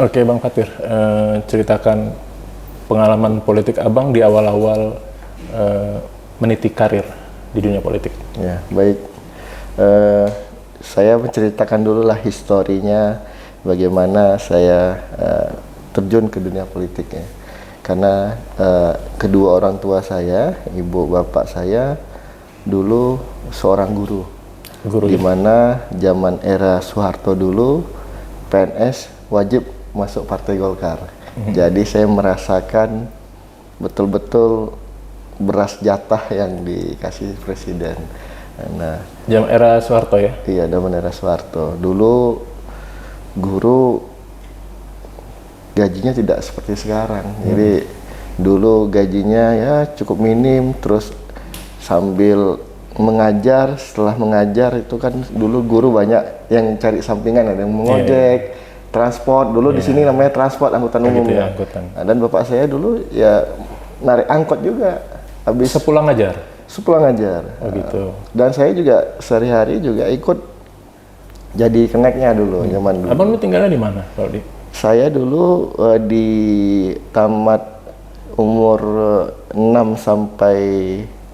Oke Bang Fatir, ceritakan pengalaman politik Abang di awal-awal meniti karir di dunia politik. Ya, baik. Saya menceritakan dulu lah historinya bagaimana saya terjun ke dunia politik ya. Karena kedua orang tua saya, ibu bapak saya dulu seorang guru. Di mana zaman era Soeharto dulu PNS wajib masuk Partai Golkar. Jadi saya merasakan betul-betul beras jatah yang dikasih presiden. Nah, Jam era Soeharto ya? iya, zaman era Soeharto. Dulu guru gajinya tidak seperti sekarang. Jadi dulu gajinya ya cukup minim, terus sambil mengajar, setelah mengajar itu kan dulu guru banyak yang cari sampingan, ada yang mengojek, transport. Dulu di sini namanya transport, angkutan umum gitu ya. Nah, dan bapak saya dulu ya narik angkot juga. Habis sepulang ngajar? Sepulang ngajar. Oh gitu. Dan saya juga sehari-hari juga ikut jadi keneknya dulu, zaman dulu. Abang lu tinggalnya di mana kalau di? Saya dulu di tamat umur 6 sampai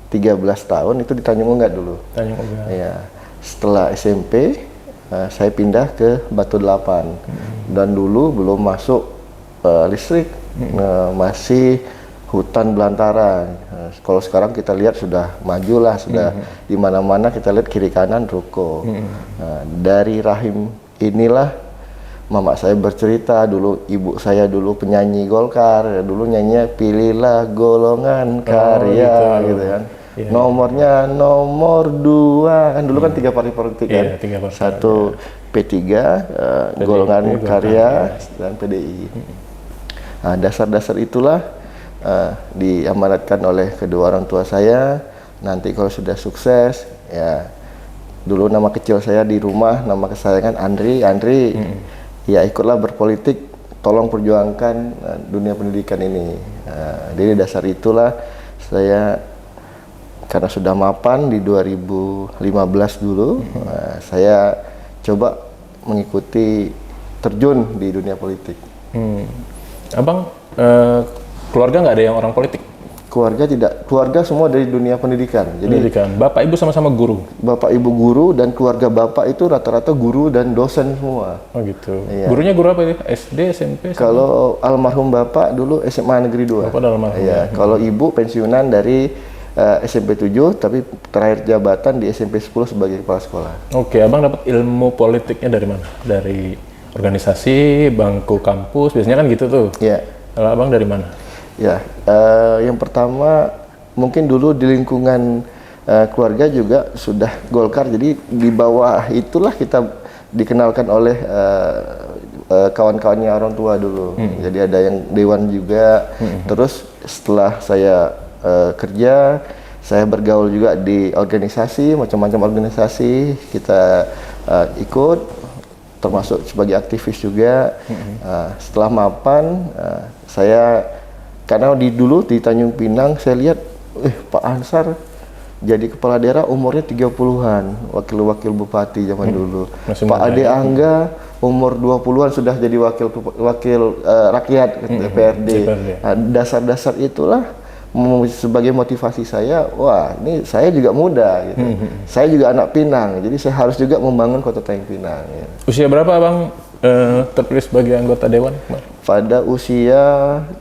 13 tahun itu di Tanjung Ugat dulu. Tanjung Ugat. Ya. Setelah SMP saya pindah ke Batu Delapan. Dan dulu belum masuk listrik. Masih hutan belantara. Kalau sekarang kita lihat sudah maju lah, sudah di mana-mana kita lihat kiri kanan ruko. Dari rahim inilah mama saya bercerita, dulu ibu saya dulu penyanyi Golkar, dulu nyanyinya pilihlah golongan karya gitu kan. Nomornya nomor 2 kan, dulu kan 3 partai politik kan. 3 partai. Satu P3, golongan karya dan PDI. Nah, dasar-dasar itulah diamanatkan oleh kedua orang tua saya. Nanti kalau sudah sukses ya, dulu nama kecil saya di rumah, nama kesayangan Andri. Ya ikutlah berpolitik, tolong perjuangkan dunia pendidikan ini. Dari dasar itulah saya, karena sudah mapan di 2015 dulu, saya coba mengikuti terjun di dunia politik. Abang keluarga nggak ada yang orang politik? Keluarga tidak, keluarga semua dari dunia pendidikan. Jadi pendidikan. Bapak ibu sama-sama guru? Bapak ibu guru, dan keluarga bapak itu rata-rata guru dan dosen semua. Oh gitu. Iya. Gurunya guru apa itu? SD, SMP? Kalau almarhum bapak dulu SMA Negeri 2. Bapak almarhum. Iya. Kalau ibu pensiunan dari SMP 7, tapi terakhir jabatan di SMP 10 sebagai kepala sekolah. Oke, abang dapat ilmu politiknya dari mana? Dari organisasi, bangku kampus, biasanya kan gitu tuh. Iya. Kalau abang dari mana? Ya, yang pertama mungkin dulu di lingkungan keluarga juga sudah Golkar, jadi di bawah itulah kita dikenalkan oleh kawan-kawannya orang tua dulu. Jadi ada yang dewan juga. Terus setelah saya kerja, saya bergaul juga di organisasi, macam-macam organisasi kita ikut, termasuk sebagai aktivis juga. Setelah mapan, saya karena dulu di Tanjung Pinang saya lihat Pak Ansar jadi kepala daerah umurnya 30-an, wakil-wakil bupati zaman dulu. Pak Ade Angga umur 20-an sudah jadi wakil rakyat DPRD. Nah, dasar-dasar itulah sebagai motivasi saya, wah ini saya juga muda gitu. Saya juga anak Pinang, jadi saya harus juga membangun kota Tanjung Pinang ya. Usia berapa abang terpilih sebagai anggota dewan? Pada usia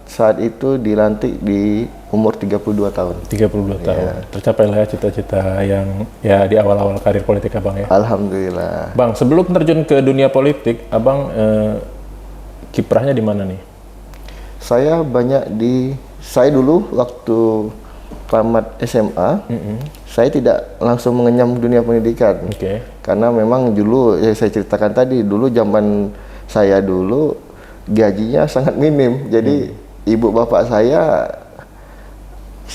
saat itu dilantik di umur 32 tahun. 32 tahun. Ya. Tercapailah ya cita-cita yang ya di awal-awal karir politik abang ya. Alhamdulillah. Bang, sebelum terjun ke dunia politik, abang kiprahnya di mana nih? Saya saya dulu waktu tamat SMA, saya tidak langsung mengenyam dunia pendidikan. Karena memang dulu, ya saya ceritakan tadi, dulu zaman saya dulu gajinya sangat minim. Jadi ibu bapak saya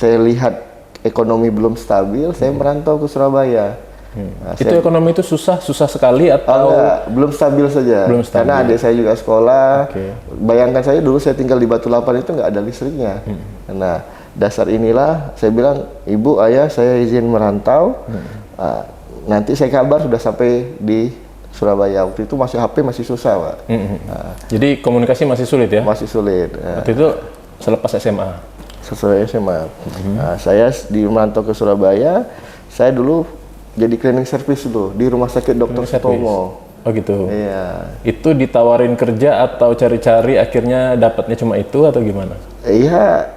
lihat ekonomi belum stabil, saya merantau ke Surabaya. Nah, itu ekonomi itu susah sekali atau? Enggak, belum stabil saja. Belum stabil. Karena adik saya juga sekolah. Bayangkan saya dulu saya tinggal di Batu Lapan itu nggak ada listriknya. Nah, dasar inilah saya bilang, ibu, ayah, saya izin merantau. Nanti saya kabar sudah sampai di Surabaya. Waktu itu masih HP masih susah, Pak. Jadi komunikasi masih sulit ya? Masih sulit. Waktu itu selepas SMA. Sesuai SMA. Nah, saya merantau ke Surabaya. Saya dulu jadi cleaning service dulu di Rumah Sakit Dr. Sutomo. Oh gitu. Iya. Itu ditawarin kerja atau cari-cari akhirnya dapatnya cuma itu atau gimana? Iya,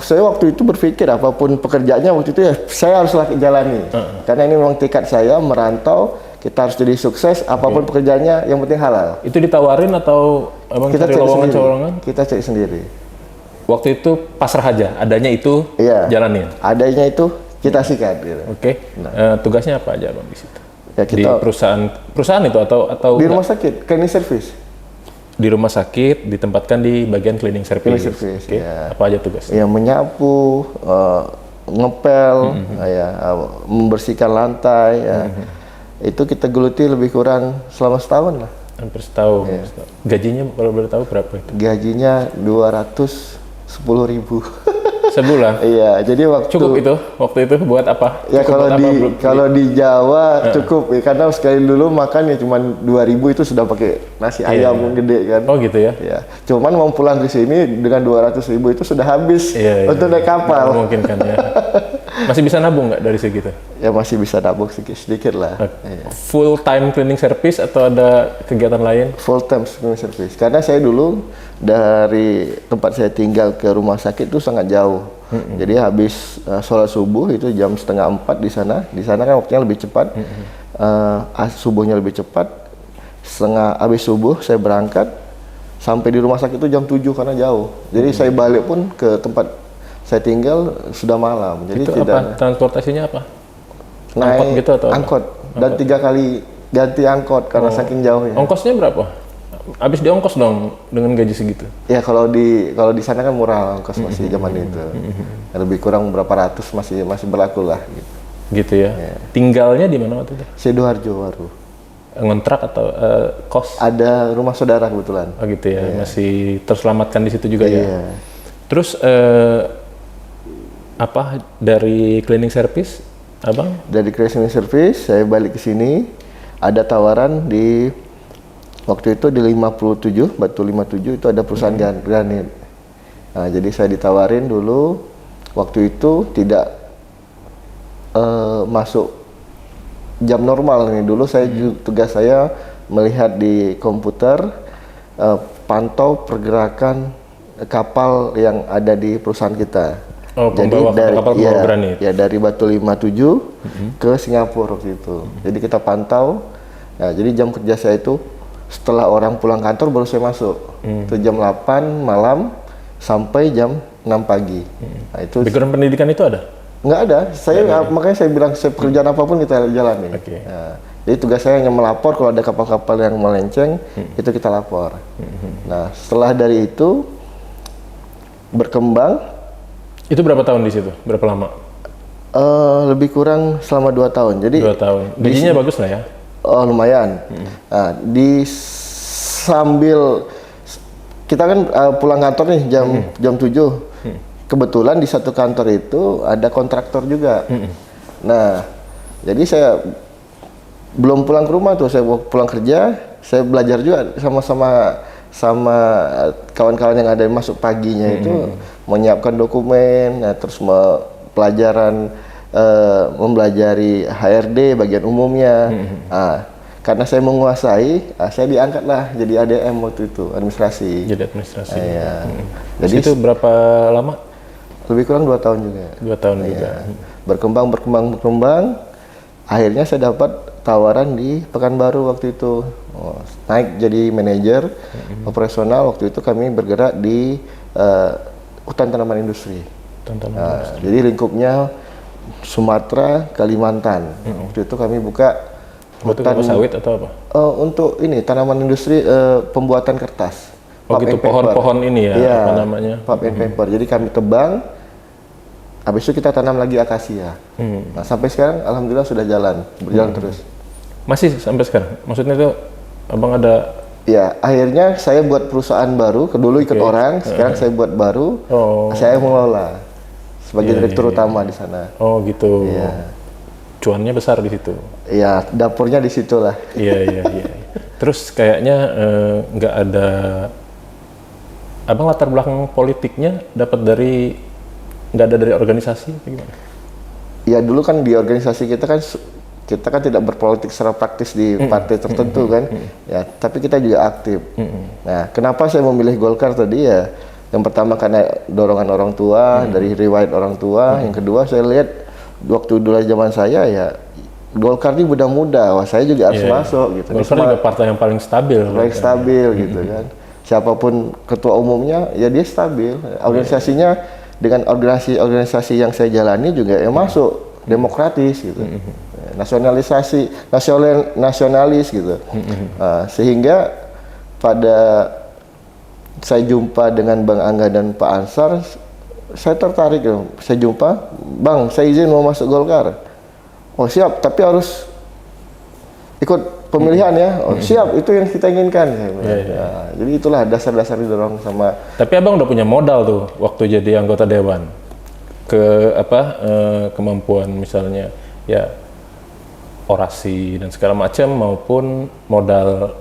saya waktu itu berpikir apapun pekerjaannya waktu itu ya saya harus jalani. Karena ini memang tekad saya merantau, kita harus jadi sukses apapun pekerjaannya yang penting halal. Itu ditawarin atau abang Kita cari cari lowongan? Kita cari sendiri. Waktu itu pasrah aja, adanya itu jalanin. Adanya itu kita sikat. Gitu. Oke. Tugasnya apa aja bang di situ? Ya, kita di perusahaan itu atau di rumah sakit cleaning service. Di rumah sakit ditempatkan di bagian cleaning service. Cleaning service, ya. Apa aja tugasnya? Ya menyapu, ngepel, membersihkan lantai. Itu kita geluti lebih kurang selama setahun lah. Hampir setahun. Gajinya kalau boleh tahu berapa itu? Gajinya 210.000. Sebulan? Iya, jadi cukup itu waktu itu buat apa? Ya kalau di Jawa cukup ya, karena sekali dulu makan ya cuma 2.000 itu sudah pakai nasi ayam gede kan. Oh gitu ya? Ya, cuman mau pulang ke sini dengan 200.000 itu sudah habis untuk naik kapal. Nggak mungkin kan ya? Masih bisa nabung nggak dari segitu? Ya masih bisa nabung sedikit lah. Full time cleaning service atau ada kegiatan lain? Full time cleaning service. Karena saya dulu dari tempat saya tinggal ke rumah sakit itu sangat jauh. Jadi habis sholat subuh itu jam 3:30 di sana. Di sana kan waktunya lebih cepat. Subuhnya lebih cepat. Habis subuh saya berangkat sampai di rumah sakit itu jam 7 karena jauh. Jadi saya balik pun ke tempat saya tinggal sudah malam. Jadi itu apa? Transportasinya apa? Naik angkot gitu atau angkot apa? Dan 3 kali ganti angkot karena saking jauhnya. Ongkosnya berapa? Habis diongkos dong dengan gaji segitu? Ya kalau di sana kan murah ongkos masih zaman itu. Lebih kurang berapa ratus masih berlaku lah. Gitu ya. Tinggalnya di mana waktu itu? Sidoarjo baru. Ngontrak atau kos? Ada rumah saudara kebetulan. Oh gitu ya. Masih terselamatkan di situ juga ya. Terus apa dari cleaning service, abang? Dari cleaning service saya balik ke sini, ada tawaran di waktu itu di 57 Batu 57 itu ada perusahaan granit. Nah, jadi saya ditawarin dulu, waktu itu tidak masuk jam normal nih. Dulu saya tugas saya melihat di komputer, pantau pergerakan kapal yang ada di perusahaan kita. Oh, jadi kapal granit. Ya dari Batu 57 ke Singapura waktu itu. Jadi kita pantau. Nah, jadi jam kerja saya itu setelah orang pulang kantor baru saya masuk. Itu jam 8 malam sampai jam 6 pagi. Nah, itu background pendidikan itu ada? Nggak ada. Makanya saya bilang pekerjaan apapun kita jalani. Nah, jadi tugas saya hanya melapor kalau ada kapal-kapal yang melenceng, itu kita lapor. Nah, setelah dari itu berkembang. Itu berapa tahun di situ? Berapa lama? Lebih kurang selama 2 tahun. Jadi 2 tahun. Gajinya bagus lah ya? Oh, lumayan. Nah, sambil kita kan pulang kantor nih jam 7. Kebetulan di satu kantor itu ada kontraktor juga. Nah, jadi saya belum pulang ke rumah tuh, saya pulang kerja, saya belajar juga sama kawan-kawan yang ada masuk paginya itu menyiapkan dokumen, terus pelajaran mempelajari HRD bagian umumnya. Karena saya menguasai, saya diangkatlah jadi ADM waktu itu, administrasi. Jadi administrasi. Jadi itu berapa lama? Lebih kurang 2 tahun juga. 2 tahun juga. Berkembang. Akhirnya saya dapat tawaran di Pekanbaru waktu itu. Naik jadi manajer operasional. Waktu itu kami bergerak di hutan tanaman industri. Jadi lingkupnya Sumatera, Kalimantan. Waktu itu kami buka hutan sawit atau apa? Untuk ini tanaman industri pembuatan kertas. Oh gitu, pohon-pohon ini ya, apa namanya? Pulp and paper. Jadi kami tebang, habis itu kita tanam lagi akasia. Nah, sampai sekarang alhamdulillah sudah berjalan terus. Masih sampai sekarang? Maksudnya itu abang ada? Ya, akhirnya saya buat perusahaan baru, dulu ikut orang, sekarang saya buat baru, saya mengelola sebagai direktur utama di sana. Oh gitu. Cuannya besar di situ? Ya dapurnya di situ lah. Iya. Terus kayaknya nggak ada, abang latar belakang politiknya dapat dari, nggak ada dari organisasi atau gimana? Ya dulu kan di organisasi kita kan tidak berpolitik secara praktis di partai tertentu kan. Ya, tapi kita juga aktif. Nah, kenapa saya memilih Golkar tadi ya? Yang pertama karena dorongan orang tua, dari riwayat orang tua. Yang kedua saya lihat waktu dulu zaman saya ya Golkar ini muda-muda, wah saya juga harus masuk gitu. Golkar juga partai yang paling stabil. Paling stabil gitu kan. Siapapun ketua umumnya ya dia stabil. Organisasinya dengan organisasi yang saya jalani juga yang masuk demokratis gitu. Nasionalis gitu. Sehingga pada saya jumpa dengan Bang Angga dan Pak Ansar, saya tertarik. Saya jumpa, Bang, saya izin mau masuk Golkar. Oh siap, tapi harus ikut pemilihan ya. Oh siap, itu yang kita inginkan. Ya, jadi itulah dasar-dasar didorong sama. Tapi abang udah punya modal tuh waktu jadi anggota dewan. Kemampuan misalnya ya orasi dan segala macam maupun modal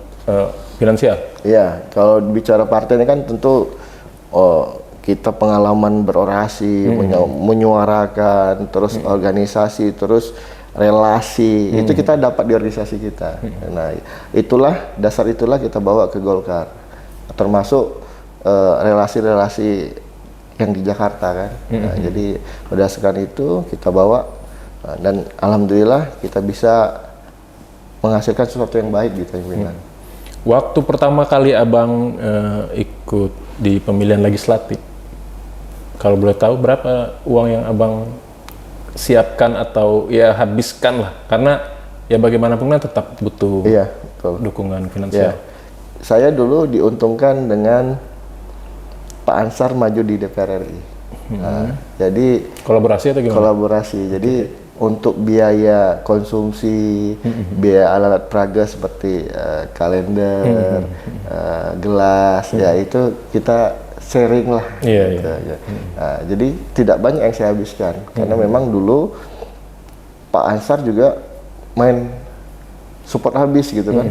finansial. Iya, kalau bicara partai ini kan tentu kita pengalaman berorasi, menyuarakan, terus organisasi, terus relasi, itu kita dapat di organisasi kita. Nah, dasar itulah kita bawa ke Golkar. Termasuk relasi-relasi yang di Jakarta kan. Nah, jadi berdasarkan itu kita bawa dan alhamdulillah kita bisa menghasilkan sesuatu yang baik gitu ya. Waktu pertama kali abang ikut di pemilihan legislatif, kalau boleh tahu berapa uang yang abang siapkan atau ya habiskan lah, karena ya bagaimanapun kan tetap butuh dukungan finansial. Saya dulu diuntungkan dengan Pak Ansar maju di DPR RI. Jadi kolaborasi atau gimana? Kolaborasi. Jadi untuk biaya konsumsi, biaya alat peraga seperti kalender, gelas, ya itu kita sharing lah. Gitu. Nah, jadi tidak banyak yang saya habiskan karena memang dulu Pak Ansar juga main support habis gitu kan.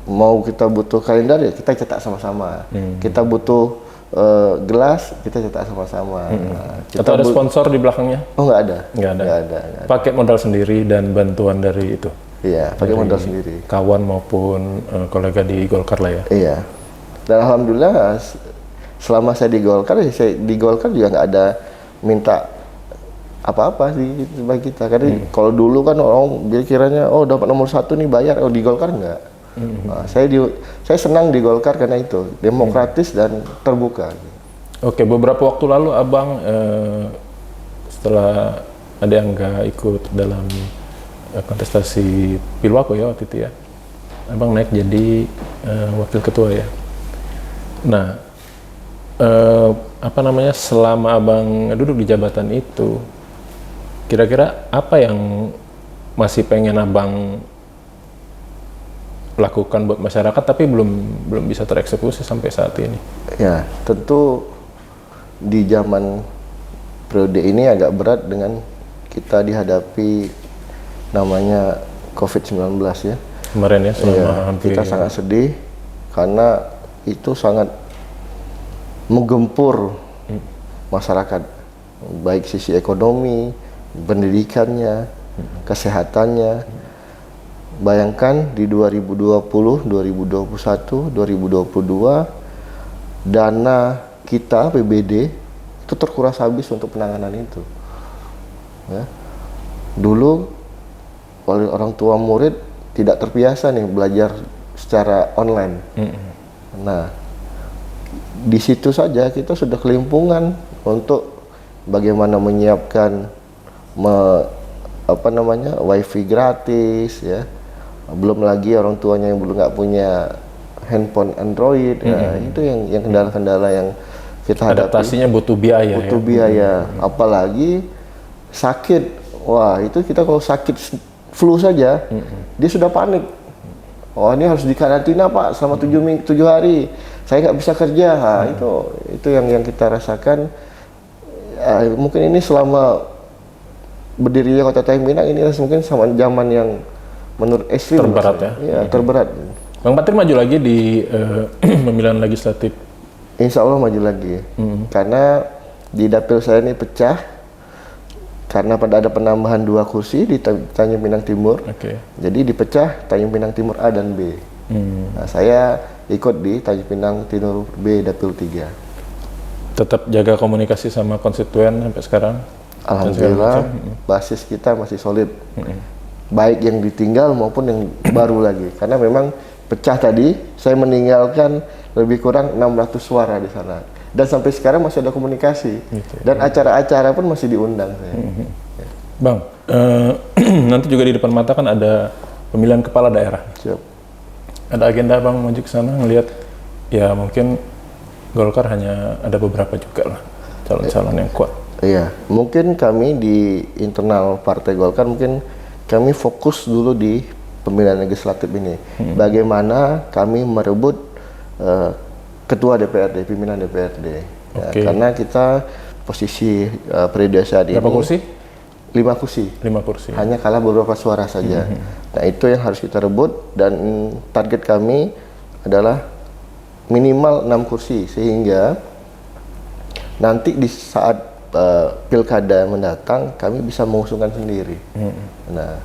Mau kita butuh kalender ya kita cetak sama-sama. Kita butuh gelas kita cetak sama-sama. Atau ada sponsor di belakangnya? Oh nggak ada. Nggak ada. Pakai modal sendiri dan bantuan dari itu. Iya, pakai modal sendiri. Kawan maupun kolega di Golkar lah ya. Iya. Dan alhamdulillah selama saya di Golkar juga nggak ada minta apa-apa di bagi kita. Karena kalau dulu kan orang kiranya oh dapat nomor 1 nih bayar, oh di Golkar nggak. Nah, saya senang di Golkar karena itu demokratis dan terbuka. Oke, beberapa waktu lalu abang setelah ada yang nggak ikut dalam kontestasi Pilwako ya waktu itu ya, abang naik jadi wakil ketua ya. Nah, selama abang duduk di jabatan itu, kira-kira apa yang masih pengen abang lakukan buat masyarakat tapi belum bisa tereksekusi sampai saat ini? Ya, tentu di zaman periode ini agak berat dengan kita dihadapi namanya COVID-19 ya. Kemarin ya, selama hampir. Kita sangat sedih karena itu sangat menggempur masyarakat, baik sisi ekonomi, pendidikannya, kesehatannya. Bayangkan di 2020, 2021, 2022 dana kita PBD itu terkuras habis untuk penanganan itu. Ya. Dulu oleh orang tua murid tidak terbiasa nih belajar secara online. Nah, di situ saja kita sudah kelimpungan untuk bagaimana menyiapkan wifi gratis ya. Belum lagi orang tuanya yang belum nggak punya handphone Android, ya, itu yang kendala-kendala yang kita hadapi. Adaptasinya butuh biaya. Butuh biaya, apalagi sakit. Wah, itu kita kalau sakit flu saja, dia sudah panik. Oh, ini harus dikarantina Pak selama 7 hari. Saya nggak bisa kerja. Nah, itu yang kita rasakan. Mungkin ini selama berdirinya Kota Tanjung Pinang ini mungkin sama zaman yang menurut ekstrim. Terberat ya? Iya, terberat. Bang Patir maju lagi di pemilihan legislatif. Insya Allah maju lagi. Karena di dapil saya ini pecah karena pada ada penambahan 2 kursi di Tanjung Pinang Timur. Oke. Jadi dipecah Tanjung Pinang Timur A dan B. Nah, saya ikut di Tanjung Pinang Timur B dapil 3. Tetap jaga komunikasi sama konstituen sampai sekarang? Alhamdulillah basis kita masih solid. Baik yang ditinggal maupun yang baru lagi. Karena memang pecah tadi, saya meninggalkan lebih kurang 600 suara di sana. Dan sampai sekarang masih ada komunikasi. Gitu. Dan acara-acara pun masih diundang saya. Bang, nanti juga di depan mata kan ada pemilihan kepala daerah. Siap. Ada agenda Bang maju ke sana ngelihat ya mungkin Golkar hanya ada beberapa juga lah calon-calon yang kuat. Iya, mungkin kami di internal Partai Golkar mungkin kami fokus dulu di pemilihan legislatif ini. Bagaimana kami merebut ketua DPRD, pimpinan DPRD. Ya, karena kita posisi periode saat ini. Berapa kursi? 5 kursi. 5 kursi. Hanya kalah beberapa suara saja. Nah, itu yang harus kita rebut dan target kami adalah minimal 6 kursi sehingga nanti di saat pilkada mendatang kami bisa mengusungkan sendiri. Nah,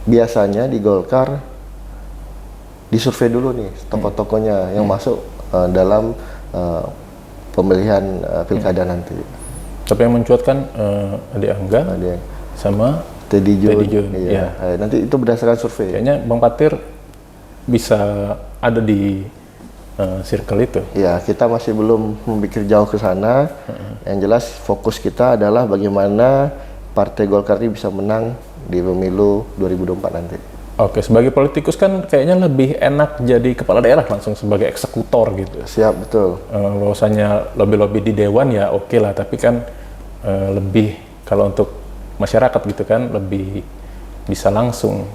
biasanya di Golkar disurvei dulu nih tokoh-tokohnya yang masuk dalam pemilihan pilkada nanti. Tapi yang mencuatkan Ade Angga sama Teddy Jun. Iya. Nanti itu berdasarkan survei. Kayaknya Bang Patir bisa ada di circle itu. Ya, kita masih belum memikir jauh ke sana. Yang jelas fokus kita adalah bagaimana Partai Golkar ini bisa menang di pemilu 2024 nanti. Oke, sebagai politikus kan kayaknya lebih enak jadi kepala daerah langsung sebagai eksekutor gitu. Siap, betul. Bahwasanya lobby-lobby di dewan ya oke lah, tapi kan lebih kalau untuk masyarakat gitu kan lebih bisa langsung.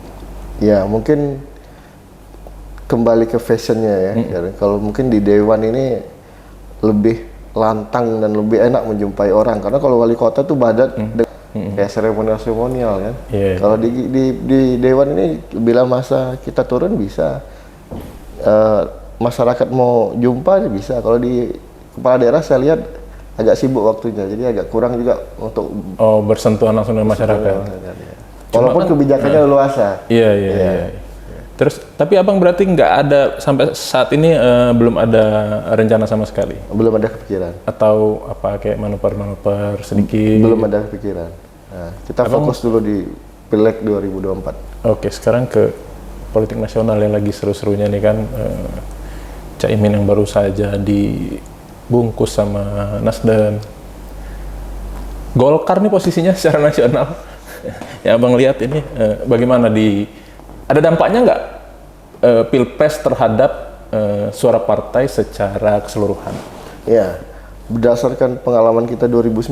Ya, mungkin kembali ke fashionnya ya. Kalau mungkin di dewan ini lebih lantang dan lebih enak menjumpai orang karena kalau wali kota tuh badat kayak seremonial kan. Kalau di dewan ini bila masa kita turun bisa masyarakat mau jumpa bisa. Kalau di kepala daerah saya lihat agak sibuk waktunya jadi agak kurang juga untuk bersentuhan langsung dengan masyarakat. Walaupun kebijakannya luasa. Iya. Terus, tapi abang berarti nggak ada sampai saat ini belum ada rencana sama sekali? Belum ada kepikiran. Atau apa kayak manuver-manuver sedikit? Belum ada kepikiran. Nah, kita fokus dulu di Pileg 2024. Oke, sekarang ke politik nasional yang lagi seru-serunya nih kan. Caimin yang baru saja dibungkus sama Nasdem. Golkar nih posisinya secara nasional. Ya abang lihat ini bagaimana ada dampaknya nggak pilpres terhadap suara partai secara keseluruhan? Ya, berdasarkan pengalaman kita 2019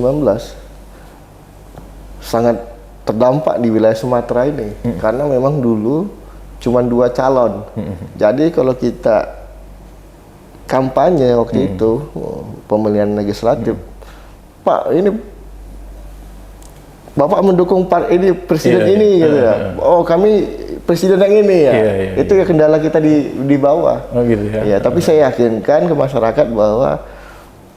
sangat terdampak di wilayah Sumatera ini karena memang dulu cuma 2 calon. Jadi kalau kita kampanye waktu itu pemilihan legislatif, Pak ini Bapak mendukung ini presiden ini gitu ya. Oh kami presiden yang ini ya. Itu ya kendala kita di bawah. Oh gitu ya. Ya, tapi saya yakinkan ke masyarakat bahwa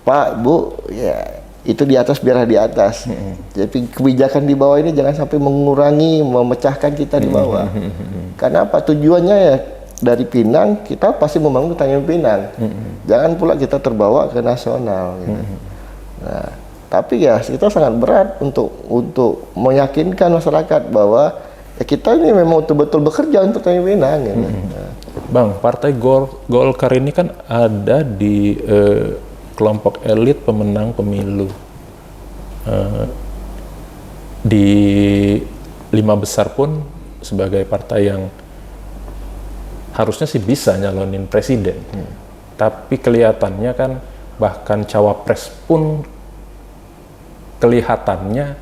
Pak, Bu, ya itu di atas biarlah di atas. Jadi kebijakan di bawah ini jangan sampai mengurangi, memecahkan kita di bawah. Karena apa tujuannya ya dari Pinang kita pasti membangun Tanjung Pinang. Jangan pula kita terbawa ke nasional. Gitu. Nah, tapi ya kita sangat berat untuk meyakinkan masyarakat bahwa ya kita ini memang betul-betul bekerja untuk Tanjung Pinang. Gitu. Bang, Partai Golkar ini kan ada di kelompok elit pemenang pemilu di 5 besar pun sebagai partai yang harusnya sih bisa nyalonin presiden, tapi kelihatannya kan bahkan cawapres pun kelihatannya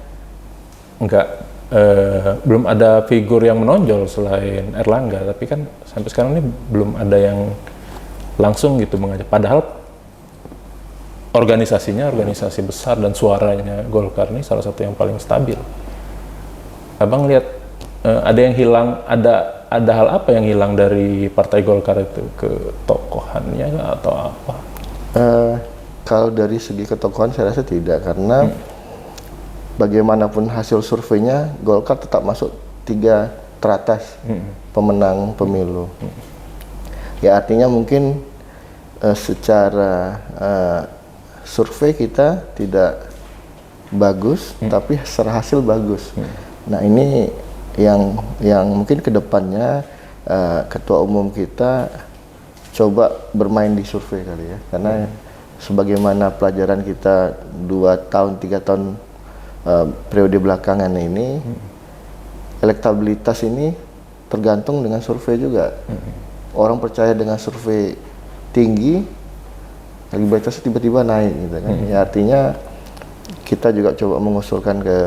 belum ada figur yang menonjol selain Erlangga, tapi kan sampai sekarang ini belum ada yang langsung gitu mengajak. Padahal organisasinya organisasi besar dan suaranya Golkar ini salah satu yang paling stabil. Abang lihat ada yang hilang, ada ada hal apa yang hilang dari Partai Golkar itu, ketokohannya atau apa? Kalau dari segi ketokohan saya rasa tidak, karena bagaimanapun hasil surveinya Golkar tetap masuk 3 teratas pemenang pemilu. Ya artinya mungkin secara survei kita tidak bagus, tapi secara hasil bagus. Nah ini yang mungkin kedepannya ketua umum kita coba bermain di survei kali ya, karena sebagaimana pelajaran kita 2 tahun 3 tahun periode belakangan ini, elektabilitas ini tergantung dengan survei juga. Orang percaya dengan survei tinggi, elektabilitasnya tiba-tiba naik gitu kan. Ya artinya kita juga coba mengusulkan ke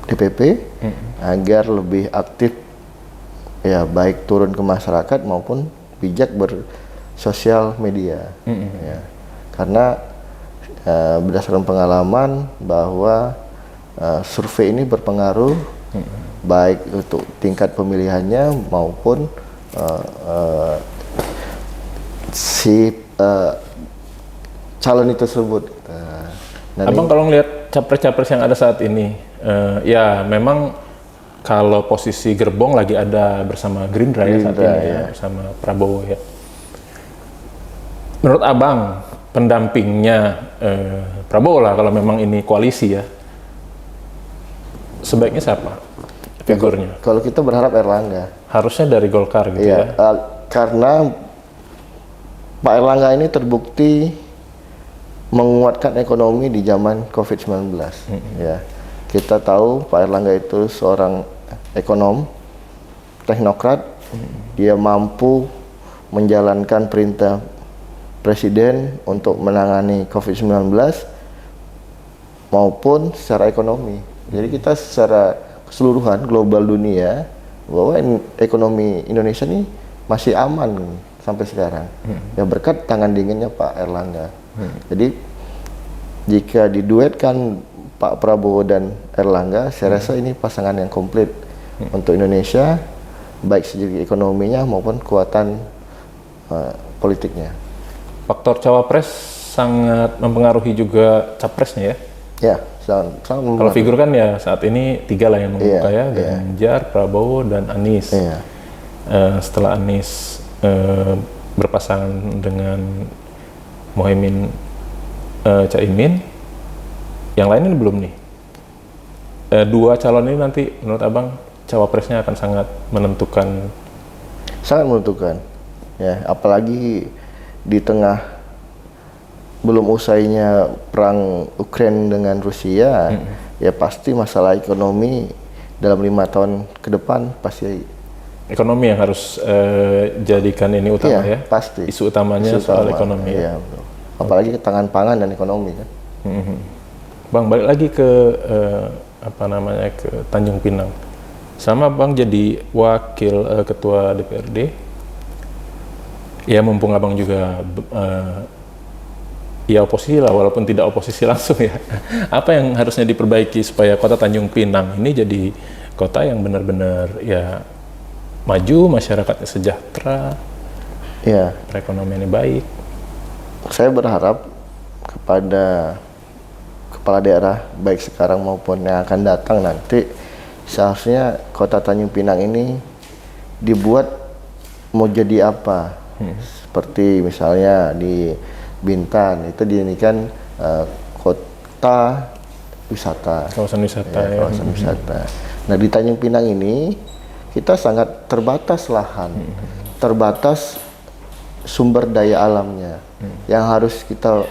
DPP agar lebih aktif, ya baik turun ke masyarakat maupun bijak bersosial media. Ya. Karena berdasarkan pengalaman bahwa survei ini berpengaruh baik untuk tingkat pemilihannya maupun si calon itu tersebut. Abang kalau ngelihat capres-capres yang ada saat ini, ya memang kalau posisi gerbong lagi ada bersama Gerindra ya saat ini ya, bersama Prabowo ya. Menurut Abang, pendampingnya Prabowo lah kalau memang ini koalisi ya, sebaiknya siapa figurnya? Kalau kita berharap Erlangga. Harusnya dari Golkar gitu ya. Karena Pak Erlangga ini terbukti menguatkan ekonomi di zaman COVID-19. Ya, kita tahu Pak Erlangga itu seorang ekonom, teknokrat. Dia mampu menjalankan perintah Presiden untuk menangani COVID-19 maupun secara ekonomi. Jadi kita secara keseluruhan global dunia bahwa ekonomi Indonesia ini masih aman sampai sekarang. Ya berkat tangan dinginnya Pak Erlangga. Jadi jika diduetkan Pak Prabowo dan Erlangga, saya rasa ini pasangan yang komplit untuk Indonesia, baik segi ekonominya maupun kekuatan politiknya. Faktor cawapres sangat mempengaruhi juga capresnya ya? Ya, sangat kalau figur kan ya saat ini 3 lah yang membuka ya, Ganjar, Prabowo, dan Anies. Setelah Anies berpasangan dengan Muhaimin Caimin, yang lain ini belum nih. 2 calon ini nanti menurut Abang cawapresnya akan sangat menentukan. Sangat menentukan. Ya, apalagi di tengah belum usainya perang Ukraina dengan Rusia, ya pasti masalah ekonomi dalam 5 tahun ke depan pasti ekonomi yang harus jadikan ini utama ya. Pasti. Isu utamanya soal ekonomi. Iya, betul. Apalagi tangan pangan dan ekonomi kan. Bang, balik lagi ke ke Tanjung Pinang. Sama Bang jadi wakil ketua DPRD. Ya mumpung Abang juga ya oposisi lah, walaupun tidak oposisi langsung ya. Apa yang harusnya diperbaiki supaya kota Tanjung Pinang ini jadi kota yang benar-benar ya maju, masyarakatnya sejahtera, ya perekonomiannya baik. Saya berharap kepada kepala daerah baik sekarang maupun yang akan datang nanti, seharusnya kota Tanjung Pinang ini dibuat mau jadi apa. Seperti misalnya di Bintan itu dijadikan kota wisata, kawasan wisata ya. Kawasan wisata. Nah di Tanjung Pinang ini kita sangat terbatas lahan, terbatas sumber daya alamnya. Yang harus kita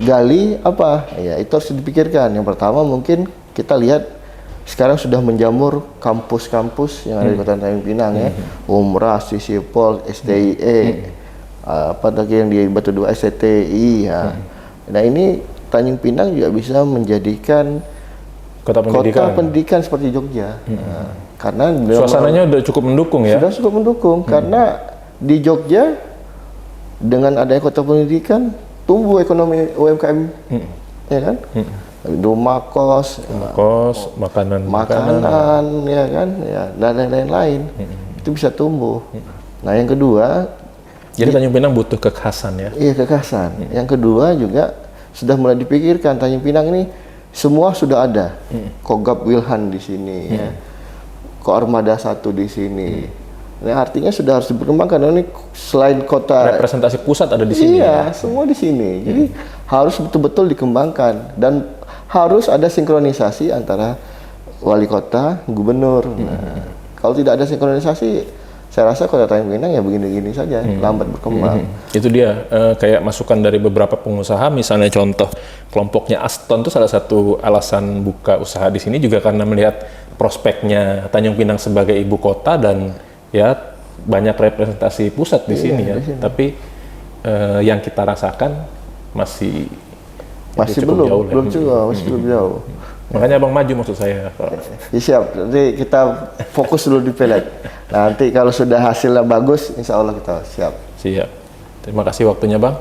gali apa? Ya itu harus dipikirkan. Yang pertama mungkin kita lihat sekarang sudah menjamur kampus-kampus yang ada di Kota Tanjung Pinang ya, Umrah, Sisipol, STIE, apa lagi yang di Batu Dua, STTI ya. Nah ini Tanjung Pinang juga bisa menjadikan kota pendidikan seperti Jogja. Karena suasananya udah cukup mendukung ya. Sudah cukup mendukung karena di Jogja dengan adanya kota pendidikan tumbuh ekonomi UMKM, ya kan? rumah kos, makanan, ya kan, ya, dan lain-lain. Itu bisa tumbuh. Nah, yang kedua, jadi Tanjung Pinang butuh kekhasan ya. iya, kekhasan. Yang kedua juga sudah mulai dipikirkan Tanjung Pinang ini semua sudah ada. Kogab Wilhan di sini, ya. Ko Armada 1 di sini. Nah, artinya sudah harus diperkembangkan. Ini selain kota Representasi pusat ada di sini. iya, semua di sini. Jadi harus betul-betul dikembangkan dan harus ada sinkronisasi antara wali kota, gubernur. Nah, kalau tidak ada sinkronisasi, saya rasa kota Tanjung Pinang ya begini-gini saja, lambat berkembang. Itu dia kayak masukan dari beberapa pengusaha, misalnya contoh kelompoknya Aston itu salah satu alasan buka usaha di sini juga karena melihat prospeknya Tanjung Pinang sebagai ibu kota dan ya banyak representasi pusat di sini ya. Tapi yang kita rasakan masih Belum jauh lah. masih belum jauh. Makanya Abang maju maksud saya. Ya, siap, nanti kita fokus dulu di pelet. Nanti kalau sudah hasilnya bagus, insya Allah kita siap. Siap. Terima kasih waktunya Bang.